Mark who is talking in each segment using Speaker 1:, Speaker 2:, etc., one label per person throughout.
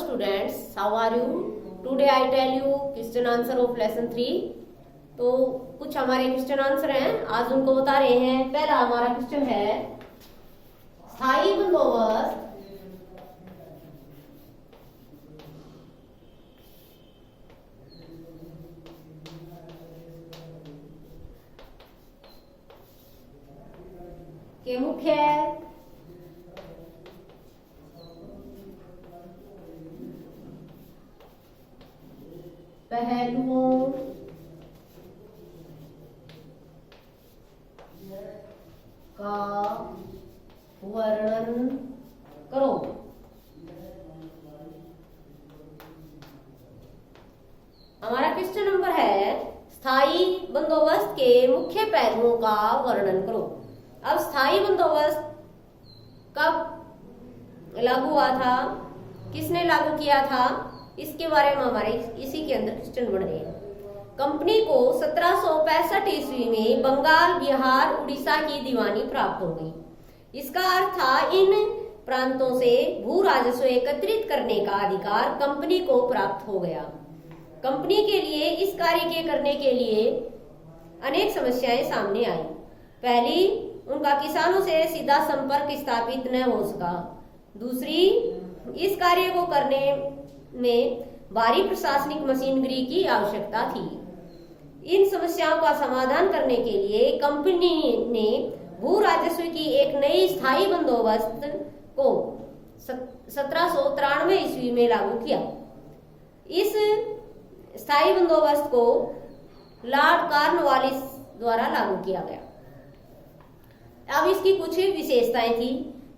Speaker 1: students, how are you? Today I tell you question answer of lesson 3. तो कुछ हमारे question answer हैं, आज उनको बता रहे हैं। पहला हमारा क्वेश्चन है स्थायी बंदोबस्त के मुख्य पहलुओं का वर्णन करो। हमारा क्वेश्चन नंबर है स्थायी बंदोबस्त के मुख्य पहलुओं का वर्णन करो। अब स्थायी बंदोबस्त कब लागू हुआ था, किसने लागू किया था, इसके बारे में हमारे इसी के अंदर क्वेश्चन बढ़ रहे हैं। कंपनी को 1765 ईस्वी में बंगाल, बिहार, उड़ीसा की दीवानी प्राप्त हो गई। इसका अर्थ था इन प्रांतों से भू राजस्व एकत्रित करने का अधिकार कंपनी को प्राप्त हो गया। कंपनी के लिए इस कार्य के करने के लिए अनेक समस्याएं सामने आई। पहली, उनका किसानों से सीधा संपर्क स्थापित न हो सका। दूसरी, इस कार्य को करने में भारी प्रशासनिक मशीनरी की आवश्यकता थी। इन समस्याओं का समाधान करने के लिए कंपनी ने भू राजस्व की एक नई स्थायी बंदोबस्त को 1793 ईस्वी में लागू किया। इस स्थायी बंदोबस्त को लॉर्ड कॉर्नवालिस द्वारा लागू किया गया। अब इसकी कुछ विशेषताएं थी।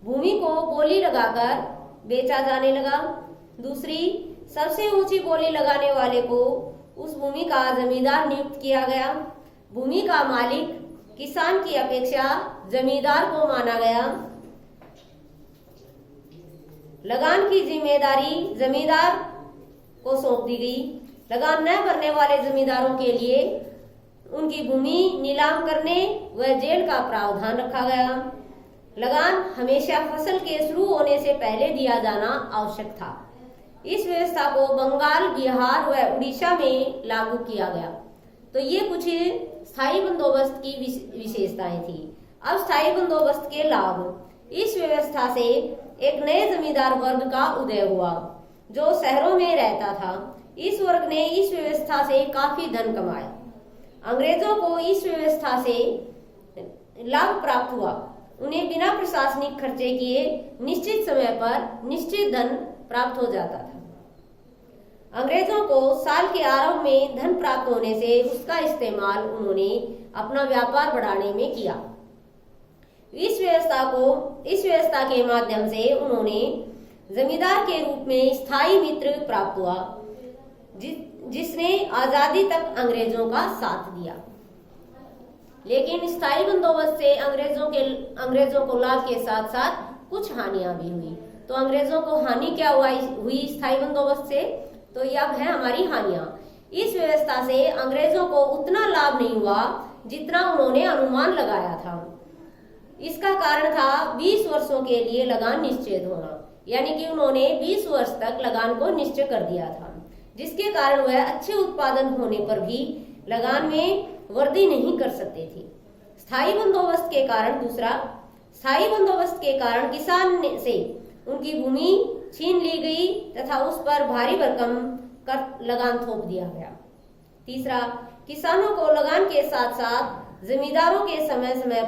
Speaker 1: भूमि को बोली लगाकर बेचा जाने लगा। दूसरी, सबसे ऊंची बोली लगाने वाले को उस भूमि का जमींदार नियुक्त किया गया। भूमि का मालिक किसान की अपेक्षा जमींदार को माना गया। लगान की जिम्मेदारी जमींदार को सौंप दी गई। लगान न भरने वाले जमींदारों के लिए उनकी भूमि नीलाम करने व जेल का प्रावधान रखा गया। लगान हमेशा फसल के शुरू होने से पहले दिया जाना आवश्यक था। इस व्यवस्था को बंगाल, बिहार व उड़ीसा में लागू किया गया। तो ये कुछ स्थायी बंदोबस्त की विशेषताएं थी। अब स्थायी बंदोबस्त के लाभ। इस व्यवस्था से एक नए जमींदार वर्ग का उदय हुआ जो शहरों में रहता था। इस वर्ग ने इस व्यवस्था से काफी धन कमाया। अंग्रेजों को इस व्यवस्था से लाभ प्राप्त हुआ। उन्हें बिना प्रशासनिक खर्चे किए निश्चित समय पर निश्चित धन प्राप्त हो जाता था। अंग्रेजों को साल के आरंभ में धन प्राप्त होने से उसका इस्तेमाल उन्होंने अपना व्यापार बढ़ाने में किया। इस व्यवस्था के माध्यम से उन्होंने जमींदार के रूप में स्थायी मित्र प्राप्त हुआ जिसने आजादी तक अंग्रेजों का साथ दिया। लेकिन स्थायी बंदोबस्त से अंग्रेजों को लाभ के साथ साथ कुछ हानियां भी हुई। तो अंग्रेजों को हानि क्या हुई स्थायी बंदोबस्त से? तो ये अब है हमारी हानियां। इस व्यवस्था से अंग्रेजों को उतना लाभ नहीं हुआ जितना उन्होंने अनुमान लगाया था। इसका कारण था 20 वर्षों के लिए लगान निश्चित होना, यानी कि उन्होंने 20 वर्ष तक लगान को निश्चय कर दिया था, जिसके कारण वह अच्छे उत्पादन होने पर भी लगान में वृद्धि नहीं कर सकते थे। स्थायी बंदोबस्त के कारण स्थायी बंदोबस्त के कारण किसान से उनकी भूमि छीन ली गई तथा उस पर भारी भरकम कर लगान थोप दिया गया। तीसरा, किसानों को लगान के साथ साथ जमींदारों को समय समय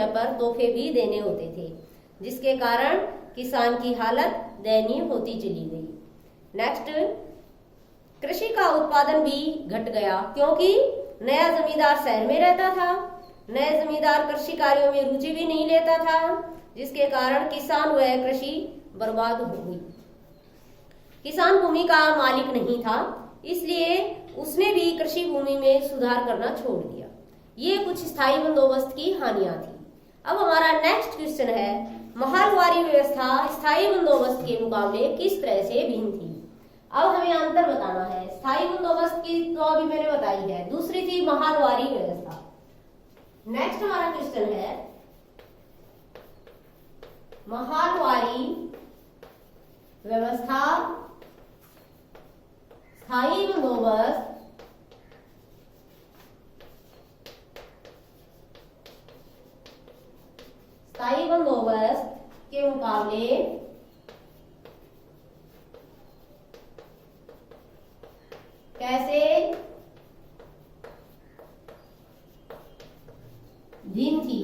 Speaker 1: पर तोहफे भी देने होते थे, जिसके कारण किसान की हालत दयनीय होती चली गई। नेक्स्ट, कृषि का उत्पादन भी घट गया क्योंकि नया जमींदार शहर में रहता था। नए जमींदार कृषि कार्यों में रुचि भी नहीं लेता था, जिसके कारण किसान व कृषि बर्बाद हो गई। किसान भूमि का मालिक नहीं था, इसलिए उसने भी कृषि भूमि में सुधार करना छोड़ दिया। ये कुछ स्थायी बंदोबस्त की हानियां थी। अब हमारा नेक्स्ट क्वेश्चन है, महालवारी व्यवस्था स्थायी बंदोबस्त के मुकाबले किस तरह से भिन्न थी? अब हमें अंतर बताना है। स्थायी बंदोबस्त की तो अभी मैंने बताई है, दूसरी थी महालवारी व्यवस्था। नेक्स्ट हमारा क्वेश्चन है, महालवारी व्यवस्था, स्थायी बंदोबस्त, स्थायी बंदोबस्त के मुकाबले कैसे भिन्न थी?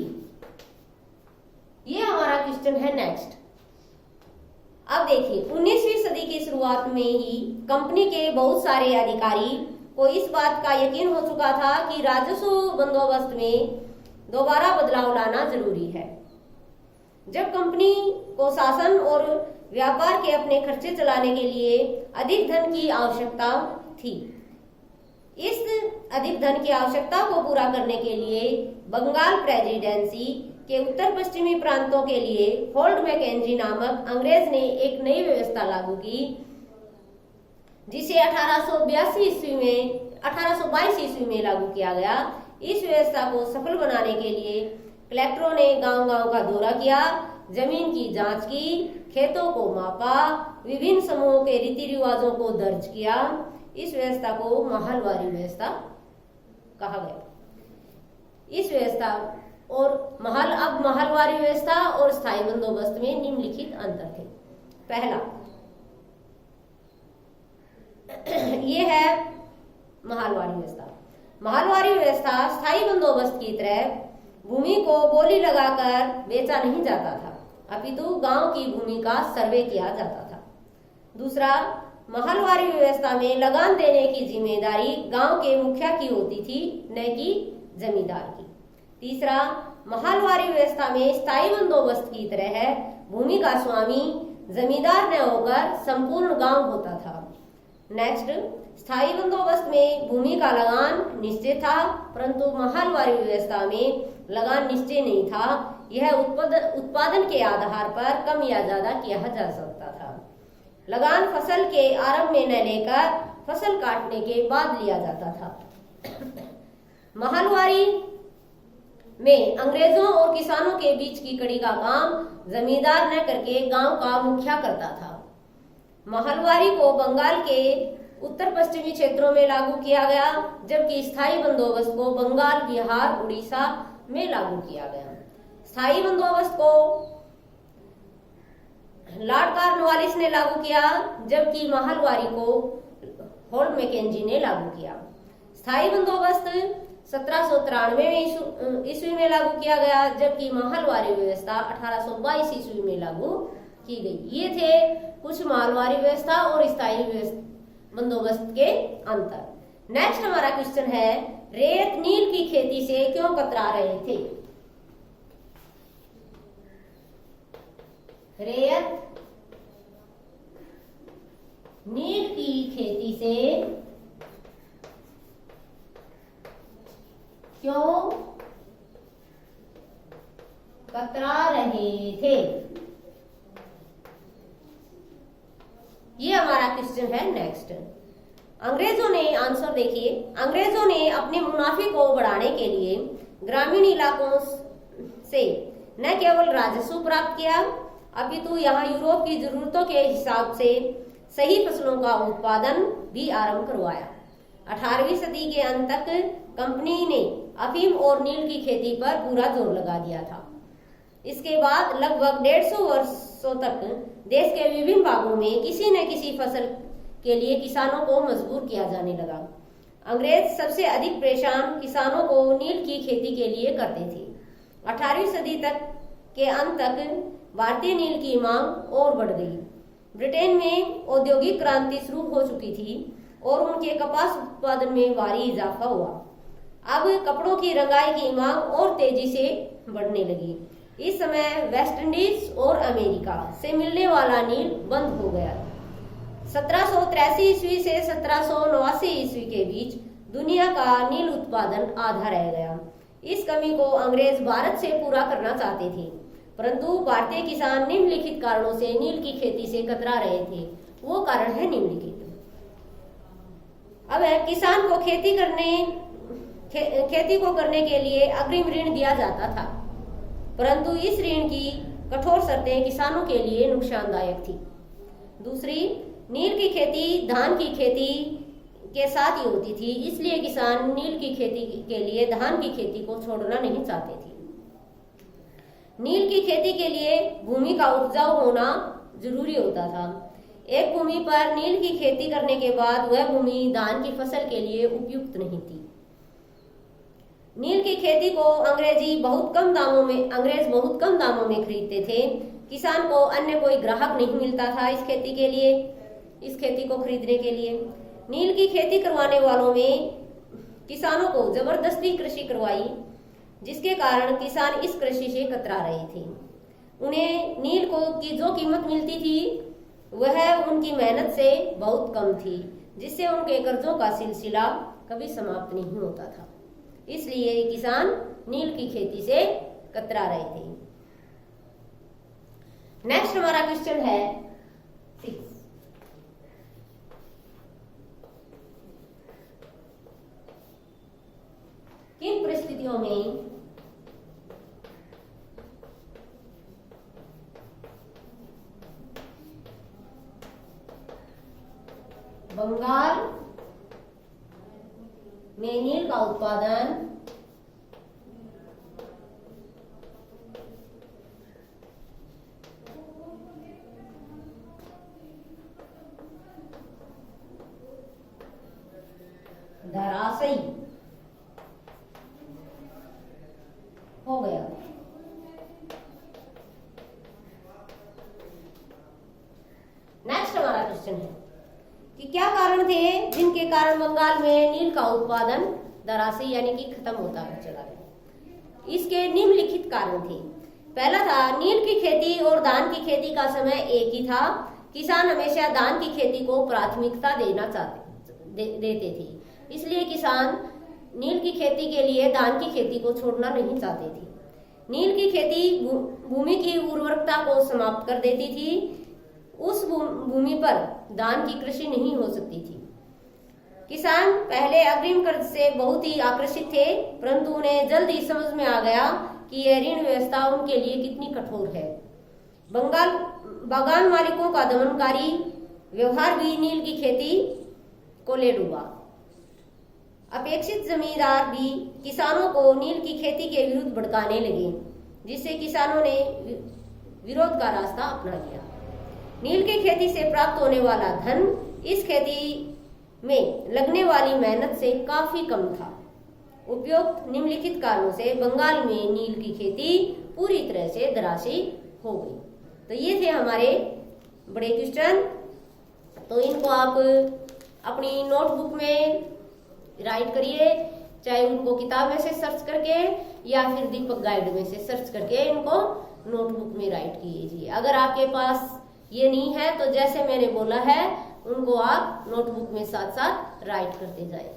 Speaker 1: ये हमारा क्वेश्चन है नेक्स्ट। अब देखिए 19वीं सदी की शुरुआत में ही कंपनी के बहुत सारे अधिकारी को इस बात का यकीन हो चुका था कि राजस्व बंदोबस्त में दोबारा बदलाव लाना जरूरी है। जब कंपनी को शासन और व्यापार के अपने खर्चे चलाने के लिए अधिक धन की आवश्यकता थी, इस अधिक धन की आवश्यकता को पूरा करने के लिए बंगाल प्रेसिडेंसी के उत्तर पश्चिमी प्रांतों के लिए होल्ड मैकेंजी नामक अंग्रेज ने एक नई व्यवस्था लागू की, जिसे 1822 ईस्वी में लागू किया गया। इस व्यवस्था को सफल बनाने के लिए कलेक्टरों ने गांव-गांव का दौरा किया, जमीन की जांच की, खेतों को मापा, विभिन्न समूहों के रीति रिवाजों को दर्ज किया। इस व्यवस्था को महलवारी व्यवस्था कहा गया। इस व्यवस्था और महलवारी व्यवस्था और स्थायी बंदोबस्त में निम्नलिखित अंतर थे। पहला, ये है महलवारी व्यवस्था। महलवारी व्यवस्था स्थायी बंदोबस्त की तरह भूमि को बोली लगाकर बेचा नहीं जाता था, अपितु गांव की भूमि का सर्वे किया जाता था। दूसरा, महलवारी व्यवस्था में लगान देने की जिम्मेदारी गांव के मुखिया की होती थी, न कि जमींदार की। तीसरा, महलवारी व्यवस्था में स्थायी बंदोबस्त की तरह भूमि का स्वामी जमींदार न होकर संपूर्ण गांव होता था। नेक्स्ट, स्थायी बंदोबस्त में भूमि का लगान निश्चित था, परंतु महलवारी व्यवस्था में लगान निश्चय नहीं था। यह उत्पादन के आधार पर कम या ज्यादा किया जा सकता था। लगान फसल के आरंभ में न लेकर फसल काटने के बाद लिया जाता था। महलवारी में अंग्रेजों और किसानों के बीच की कड़ी का काम जमींदार न करके गांव का मुखिया करता था। महलवारी को बंगाल के उत्तर पश्चिमी क्षेत्रों में लागू किया गया, जबकि स्थायी बंदोबस्त को बंगाल, बिहार, उड़ीसा में लागू किया गया। स्थायी बंदोबस्त को लॉर्ड कॉर्नवालिस ने लागू किया, जबकि महलवारी को होल्ड मैकेंजी ने लागू किया। स्थायी बंदोबस्त 1793 ईस्वी में लागू किया गया, जबकि महलवारी व्यवस्था 1822 ईस्वी में लागू की गई। ये थे कुछ महलवारी व्यवस्था और स्थायी बंदोबस्त के अंतर। नेक्स्ट हमारा क्वेश्चन है, रेत नील की खेती से क्यों कतरा रहे थे? रेत नील की खेती से क्यों कतरा रहे थे? ये हमारा क्वेश्चन है नेक्स्ट। अंग्रेजों ने, आंसर देखिए, अंग्रेजों ने अपने मुनाफे को बढ़ाने के लिए ग्रामीण इलाकों से न केवल राजस्व प्राप्त किया, अपितु यहाँ यूरोप की जरूरतों के हिसाब से सही फसलों का उत्पादन भी आरंभ करवाया। 18वीं सदी के अंत तक कंपनी ने अफीम और नील की खेती पर पूरा जोर लगा दिया था। इसके बाद लगभग 150 वर्षों तक देश के विभिन्न भागों में किसी न किसी फसल के लिए किसानों को मजबूर किया जाने लगा। अंग्रेज सबसे अधिक परेशान किसानों को नील की खेती के लिए करते थे। 18वीं सदी तक के अंत तक भारतीय नील की मांग और बढ़ गई। ब्रिटेन में औद्योगिक क्रांति शुरू हो चुकी थी और उनके कपास उत्पादन में भारी इजाफा हुआ। अब कपड़ों की रंगाई की मांग और तेजी से बढ़ने लगी। इस समय वेस्ट इंडीज और अमेरिका से मिलने वाला नील बंद हो गया। 1783 ईस्वी से 1789 ईस्वी के बीच दुनिया का नील उत्पादन आधा रह गया। इस कमी को अंग्रेज भारत से पूरा करना चाहते थे, परंतु भारतीय किसान निम्नलिखित कारणों से नील की खेती से कतरा रहे थे। वो कारण है निम्नलिखित। अब किसान को खेती को करने के लिए अग्रिम ऋण दिया जाता था, परंतु इस ऋण की कठोर शर्तें किसानों के लिए नुकसानदायक थी। दूसरी, नील की खेती धान की खेती के साथ ही होती थी, इसलिए किसान नील की खेती के लिए धान की खेती को छोड़ना नहीं चाहते थे। नील की खेती के लिए भूमि का उपजाऊ होना जरूरी होता था। एक भूमि पर नील की खेती करने के बाद वह भूमि धान की फसल के लिए उपयुक्त नहीं थी। नील की खेती को अंग्रेज बहुत कम दामों में खरीदते थे। किसान को अन्य कोई ग्राहक नहीं मिलता था इस खेती को खरीदने के लिए। नील की खेती करवाने वालों में किसानों को जबरदस्ती कृषि करवाई, जिसके कारण किसान इस कृषि से कतरा रहे थे। उन्हें नील की जो कीमत मिलती थी वह उनकी मेहनत से बहुत कम थी, जिससे उनके कर्जों का सिलसिला कभी समाप्त नहीं होता था। इसलिए किसान नील की खेती से कतरा रहे थे। नेक्स्ट हमारा क्वेश्चन है 6। किन परिस्थितियों में बंगाल में नील का उत्पादन धराशायी हो गया? नेक्स्ट हमारा क्वेश्चन है कि क्या कारण थे जिनके कारण बंगाल में नील का उत्पादन धराशायी यानी कि खत्म होता चला गया। इसके निम्नलिखित कारण थे। पहला था, नील की खेती और धान की खेती का समय एक ही था। किसान हमेशा धान की खेती को प्राथमिकता देते थे, इसलिए किसान नील की खेती के लिए धान की खेती को छोड़ना नहीं चाहते थे। नील की खेती भूमि की उर्वरकता को समाप्त कर देती थी। उस भूमि पर धान की कृषि नहीं हो सकती थी। किसान पहले अग्रिम कर्ज से बहुत ही आकर्षित थे, परंतु उन्हें जल्द ही समझ में आ गया कि यह ऋण व्यवस्था उनके लिए कितनी कठोर है। बागान मालिकों का दमनकारी व्यवहार भी नील की खेती को ले डूबा। अपेक्षित जमींदार भी किसानों को नील की खेती के विरुद्ध भड़काने लगे, जिससे किसानों ने विरोध का रास्ता अपना लिया। नील की खेती से प्राप्त होने वाला धन इस खेती में लगने वाली मेहनत से काफी कम था। उपयुक्त निम्नलिखित कारणों से बंगाल में नील की खेती पूरी तरह से धराशायी हो गई। तो ये थे हमारे बड़े क्वेश्चन। तो इनको आप अपनी नोटबुक में राइट करिए, चाहे उनको किताब में से सर्च करके या फिर दीपक गाइड में से सर्च करके इनको नोटबुक में राइट कीजिए। अगर आपके पास ये नहीं है तो जैसे मैंने बोला है उनको आप नोटबुक में साथ साथ राइट करते जाएं।